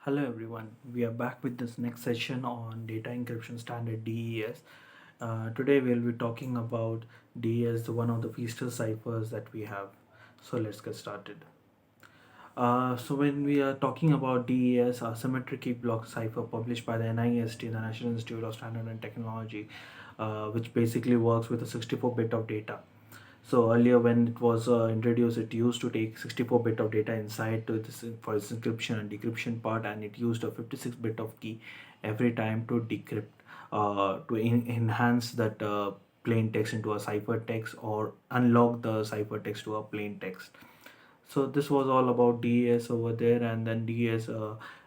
Hello everyone, we are back with this next session on data encryption standard DES. Today we'll be talking about DES, one of the feature ciphers that we have. So let's get started. So when we are talking about DES, a symmetric key block cipher published by the NIST, the National Institute of Standard and Technology, which basically works with a 64-bit of data. So earlier when it was introduced, it used to take 64-bit of data inside to this for its encryption and decryption part, and it used a 56-bit of key every time to decrypt, to enhance that plain text into a cipher text or unlock the cipher text to a plain text. So this was all about DES over there, and then DES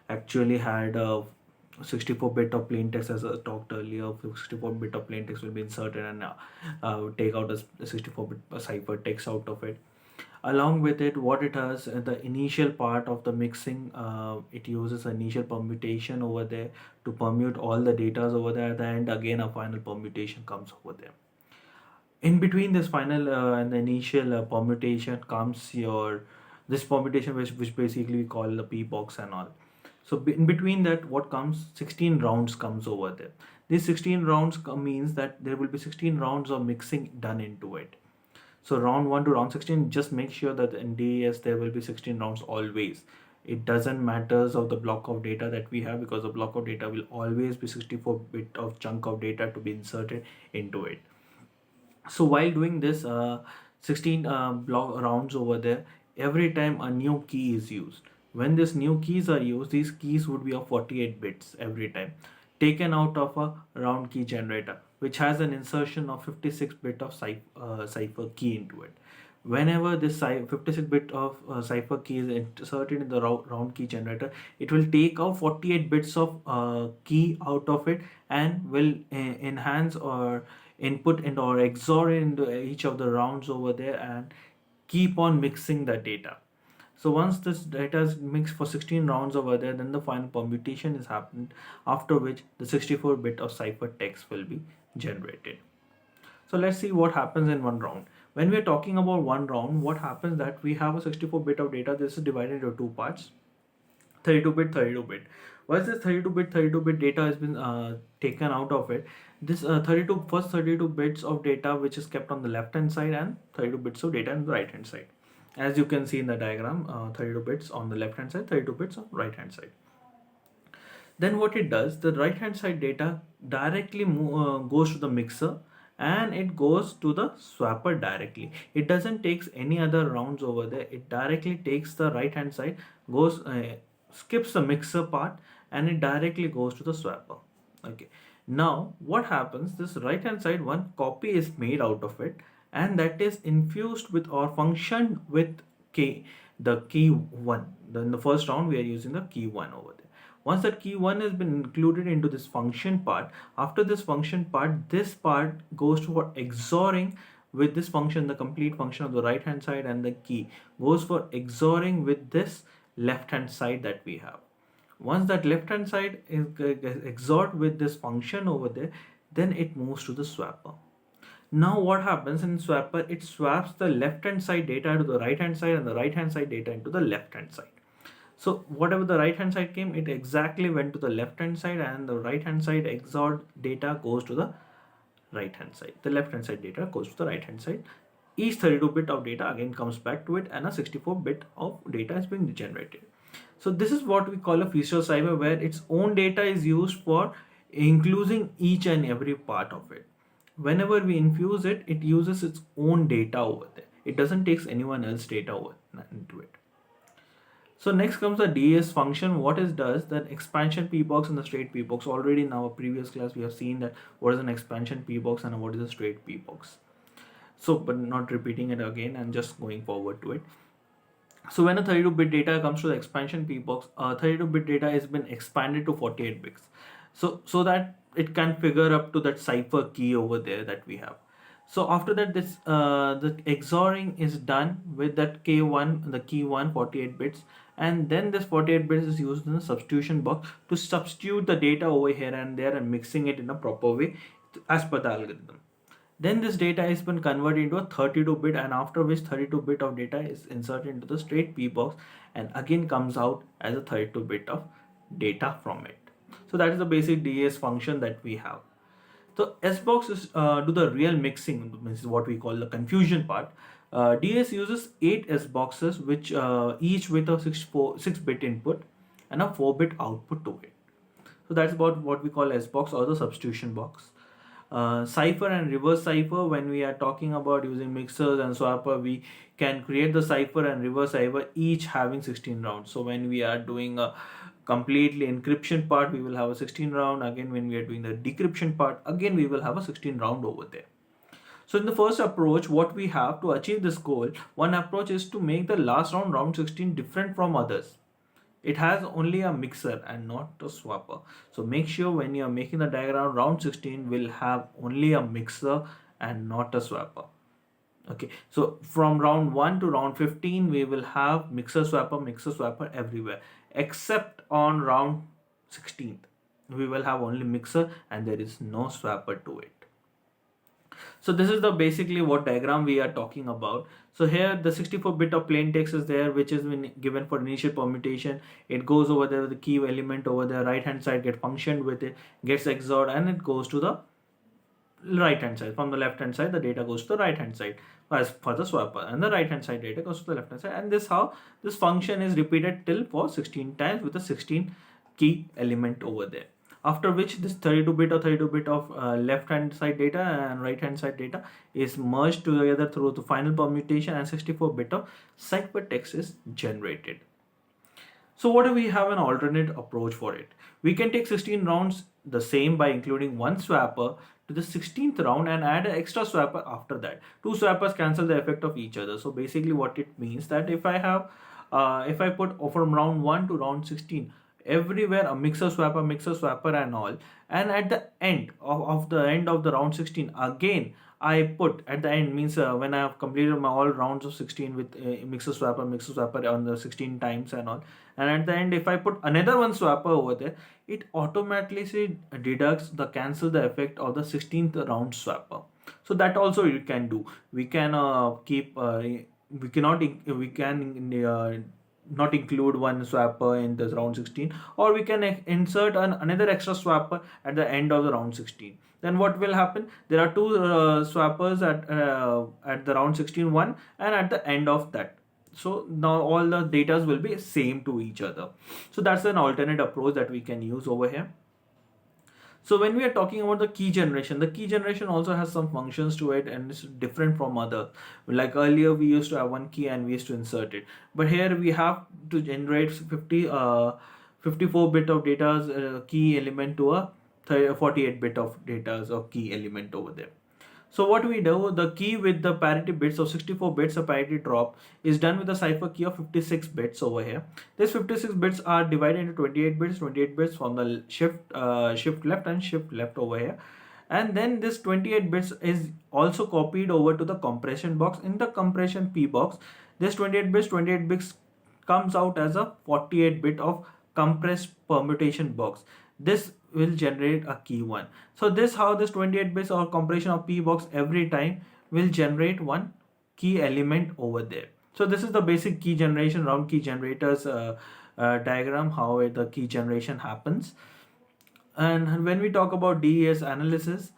actually had 64-bit of plain text, as I talked earlier. 64-bit of plain text will be inserted and take out a 64-bit cipher text out of it. Along with it, what it has, the initial part of the mixing, it uses initial permutation over there to permute all the datas over there. At the end, again, a final permutation comes over there. In between this final and the initial permutation comes your this permutation, which basically we call the p box and all. So in between that, what comes, 16 rounds comes over there. These 16 rounds means that there will be 16 rounds of mixing done into it. So round 1 to round 16, just make sure that in DES there will be 16 rounds always. It doesn't matters of the block of data that we have, because the block of data will always be 64-bit of chunk of data to be inserted into it. So while doing this 16 block rounds over there, every time a new key is used. When these new keys are used, these keys would be of 48 bits every time, taken out of a round key generator, which has an insertion of 56-bit of cipher key into it. Whenever this 56-bit of cipher key is inserted in the round key generator, it will take out 48 bits of key out of it and will enhance or input and or XOR into each of the rounds over there and keep on mixing the data. So once this data is mixed for 16 rounds over there, then the final permutation is happened, after which the 64-bit of cipher text will be generated. So let's see what happens in one round. When we're talking about one round, what happens that we have a 64-bit of data. This is divided into two parts, 32-bit, 32-bit. Once this 32-bit data has been taken out of it, this first 32 bits of data which is kept on the left hand side and 32 bits of data on the right hand side. As you can see in the diagram, 32 bits on the left hand side, 32 bits on right hand side. Then what it does, the right hand side data directly goes to the mixer and it goes to the swapper directly. It doesn't takes any other rounds over there. It directly takes the right hand side, goes skips the mixer part, and it directly goes to the swapper. Okay, now what happens, this right hand side, one copy is made out of it, and that is infused with or functioned with the key 1. Then the first round we are using the key 1 over there. Once that key 1 has been included into this function part, after this function part, this part goes for XORing with this function, the complete function of the right hand side, and the key goes for XORing with this left hand side that we have. Once that left hand side is XORed with this function over there, then it moves to the swapper. Now what happens in swapper, it swaps the left hand side data to the right hand side and the right hand side data into the left hand side. So whatever the right hand side came, it exactly went to the left hand side, and the right hand side XORed data goes to the right hand side. The left hand side data goes to the right hand side. Each 32-bit of data again comes back to it, and a 64-bit of data is being generated. So this is what we call a feature cipher, where its own data is used for including each and every part of it. Whenever we infuse it, it uses its own data over there. It doesn't take anyone else's data over into it. So next comes the DES function. What it does, that expansion p box and the straight p box. Already in our previous class we have seen that what is an expansion p box and what is a straight p box. So but not repeating it again and just going forward to it. So when a 32-bit data comes to the expansion p box, 32-bit data has been expanded to 48 bits. So that it can figure up to that cipher key over there that we have. So after that, this the XORing is done with that K1, the key 1, 48 bits, and then this 48 bits is used in the substitution box to substitute the data over here and there and mixing it in a proper way as per the algorithm. Then this data has been converted into a 32-bit, and after which 32-bit of data is inserted into the straight p box and again comes out as a 32-bit of data from it. So that is the basic DES function that we have. So S boxes do the real mixing, which is what we call the confusion part. DS uses 8 S boxes, which each with a 6-bit input and a 4-bit output to it. So that's about what we call S box or the substitution box. Cipher and reverse cipher, when we are talking about using mixers and swapper, we can create the cipher and reverse cipher each having 16 rounds. So when we are doing a completely encryption part, we will have a 16 round. Again, when we are doing the decryption part, again we will have a 16 round over there. So in the first approach, what we have to achieve this goal, one approach is to make the last round, round 16, different from others. It has only a mixer and not a swapper. So make sure when you are making the diagram, round 16 will have only a mixer and not a swapper. Okay, so from round 1 to round 15, we will have mixer swapper everywhere, except on round 16th. We will have only mixer and there is no swapper to it. So this is the basically what diagram we are talking about. So here the 64-bit of plain text is there, which is been given for initial permutation. It goes over there with the key element over there, right hand side get functioned with it, gets XORed, and it goes to the right hand side. From the left hand side, the data goes to the right hand side as for the swapper, and the right hand side data goes to the left hand side. And this how this function is repeated till for 16 times with a 16 key element over there. After which this 32-bit of left hand side data and right hand side data is merged together through the final permutation, and 64-bit of ciphertext is generated. So what do we have an alternate approach for it? We can take 16 rounds the same by including one swapper to the 16th round and add an extra swapper after that. Two swappers cancel the effect of each other. So basically what it means that if I put from round 1 to round 16, everywhere a mixer swapper and all, and at the end of the round 16, again I put at the end, means when I have completed my all rounds of 16 with mixer swapper on the 16 times and all, and at the end if I put another one swapper over there, it automatically deducts the cancel the effect of the 16th round swapper. So that also you can do. We can not include one swapper in this round 16, or we can insert another extra swapper at the end of the round 16. Then what will happen? There are two swappers at the round 16 one and at the end of that. So now all the data will be same to each other. So that's an alternate approach that we can use over here. So when we are talking about the key generation also has some functions to it, and it's different from other. Like earlier we used to have one key and we used to insert it, but here we have to generate 54-bit of data's key element to a 48-bit of data's or key element over there. So what we do, the key with the parity bits of 64 bits, a parity drop is done with a cipher key of 56 bits over here. These 56 bits are divided into 28 bits from the shift left and shift left over here. And then this 28 bits is also copied over to the compression box. In the compression P box, this 28 bits comes out as a 48-bit of compressed permutation box. This will generate a key 1. So this how this 28 bits or compression of P box every time will generate one key element over there. So this is the basic key generation, round key generators diagram, how the key generation happens. And when we talk about DES analysis,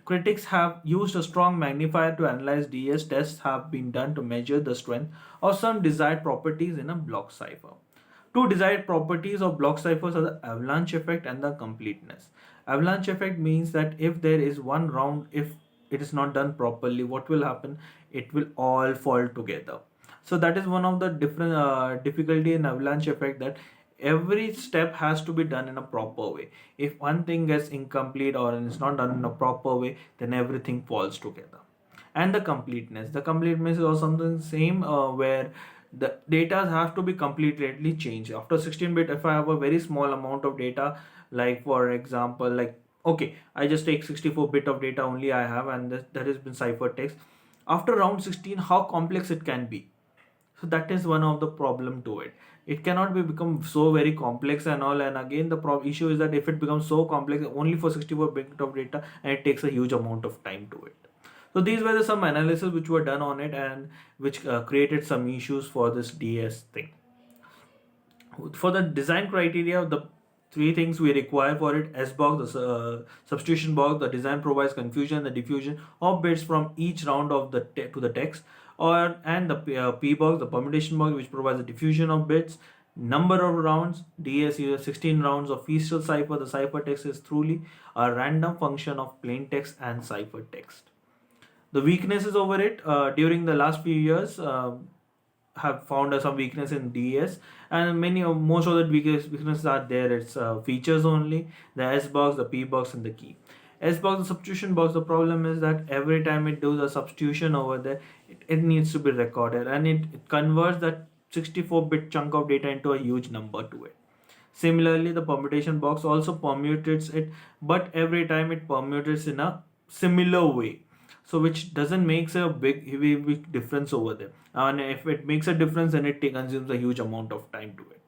critics have used a strong magnifier to analyze DES. Tests have been done to measure the strength of some desired properties in a block cipher. Two desired properties of block ciphers are the avalanche effect and the completeness. Avalanche effect means that if there is one round, if it is not done properly, what will happen? It will all fall together. So that is one of the different difficulty in avalanche effect, that every step has to be done in a proper way. If one thing gets incomplete or is not done in a proper way, then everything falls together. And the completeness is also something same where the data have to be completely changed. After 16-bit, if I have a very small amount of data, like for example, like okay, I just take 64-bit of data only I have, and that has been ciphertext. After round 16, how complex it can be? So that is one of the problem to it. It cannot be become so very complex and all. And again, the issue is that if it becomes so complex only for 64-bit of data, and it takes a huge amount of time to it. So these were some analysis which were done on it, and which created some issues for this DS thing. For the design criteria, the three things we require for it: S box, the substitution box. The design provides confusion, the diffusion of bits from each round of the to the text, and the P box, the permutation box, which provides the diffusion of bits. Number of rounds: DS uses 16 rounds of feastal cipher. The cipher text is truly a random function of plain text and cipher text. The weaknesses over it, during the last few years, have found some weakness in DS, and most of the weaknesses are there. It's features only: the S box, the P box, and the key. S box, the substitution box. The problem is that every time it does a substitution over there, it needs to be recorded, and it converts that 64-bit chunk of data into a huge number to it. Similarly, the permutation box also permutates it, but every time it permutates in a similar way, so which doesn't makes a big difference over there. And if it makes a difference, then it consumes a huge amount of time to it.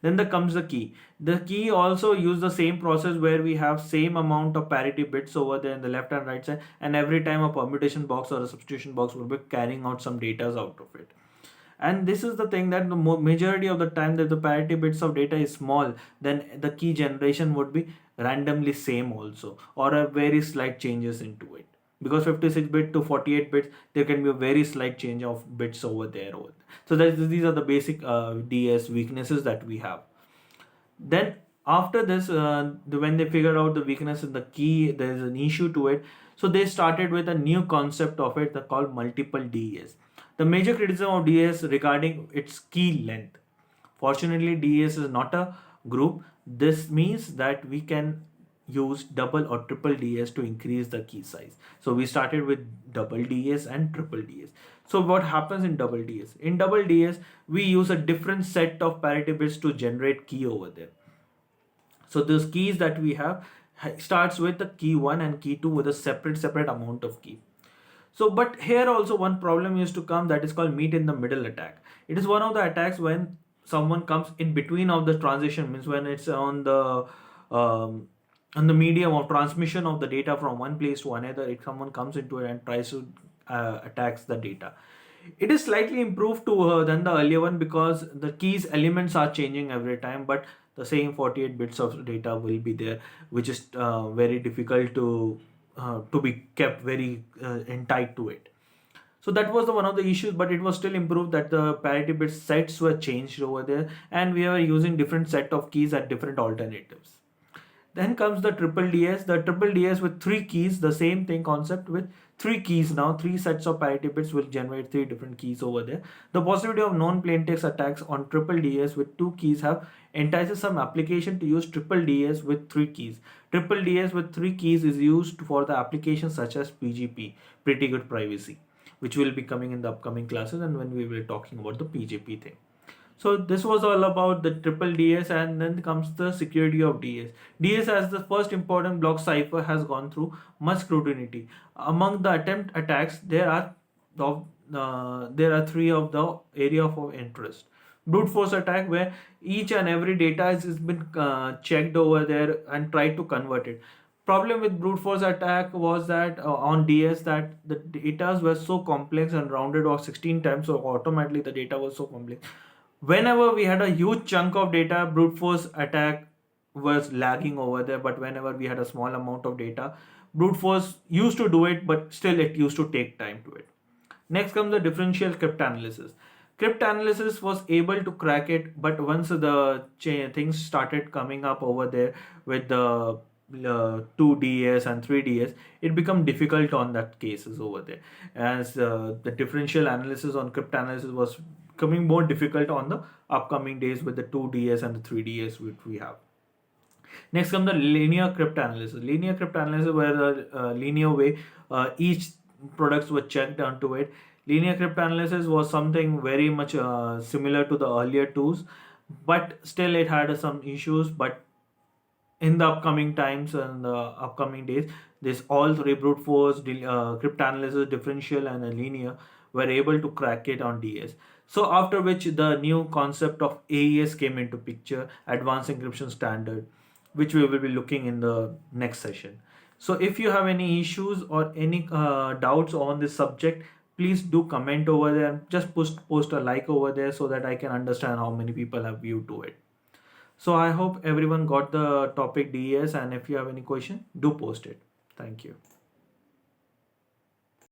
Then there comes the key. The key also use the same process where we have same amount of parity bits over there in the left and right side, and every time a permutation box or a substitution box will be carrying out some data out of it. And this is the thing, that the majority of the time that the parity bits of data is small, then the key generation would be randomly same also, or a very slight changes into it, because 56-bit to 48 bits, there can be a very slight change of bits over there. So these are the basic DS weaknesses that we have. Then after this, when they figured out the weakness in the key, there is an issue to it, so they started with a new concept of it called multiple DES. The major criticism of DES regarding its key length. Fortunately, DES is not a group. This means that we can use double or triple DS to increase the key size. So we started with double DS and triple DS. So what happens in double DS? In double DS, we use a different set of parity bits to generate key over there. So those keys that we have starts with the key 1 and key 2 with a separate amount of key. So, but here also one problem used to come, that is called meet in the middle attack. It is one of the attacks when someone comes in between of the transition, means when it's on the medium of transmission of the data from one place to another, if someone comes into it and tries to attacks the data. It is slightly improved than the earlier one, because the keys elements are changing every time, but the same 48 bits of data will be there, which is very difficult to be kept very tight to it. So that was one of the issues, but it was still improved that the parity bit sets were changed over there, and we are using different set of keys at different alternatives. Then comes the triple DS. The triple DS with 3 keys, the same thing concept with 3 keys now. 3 sets of parity bits will generate 3 different keys over there. The possibility of non-plain text attacks on triple DS with 2 keys have entices some application to use triple DS with 3 keys. Triple DS with 3 keys is used for the applications such as PGP, pretty good privacy, which will be coming in the upcoming classes and when we will be talking about the PGP thing. So this was all about the triple DS, and then comes the security of DS. DS as the first important block cipher has gone through much scrutiny. Among the attempt attacks, there are 3 of the area of interest. Brute force attack, where each and every data has been checked over there and tried to convert it. Problem with brute force attack was that on DS, that the data were so complex and rounded off 16 times, so automatically the data was so complex. Whenever we had a huge chunk of data, brute force attack was lagging over there, but whenever we had a small amount of data, brute force used to do it, but still it used to take time to it. Next comes the differential cryptanalysis. Cryptanalysis was able to crack it, but once the things started coming up over there with the 2DS and 3DS, it became difficult on that cases over there, as the differential analysis on cryptanalysis was becoming more difficult on the upcoming days with the 2DS and the 3DS which we have. Next comes the linear cryptanalysis. Linear cryptanalysis, where the linear way each products were checked onto it. Linear cryptanalysis was something very much similar to the earlier tools, but still it had some issues. But in the upcoming times and the upcoming days, this all 3 brute force, cryptanalysis, differential and linear were able to crack it on DS. So after which the new concept of AES came into picture, Advanced Encryption Standard, which we will be looking in the next session. So if you have any issues or any doubts on this subject, please do comment over there. Just post a like over there so that I can understand how many people have viewed to it. So I hope everyone got the topic DES, and if you have any question, do post it. Thank you.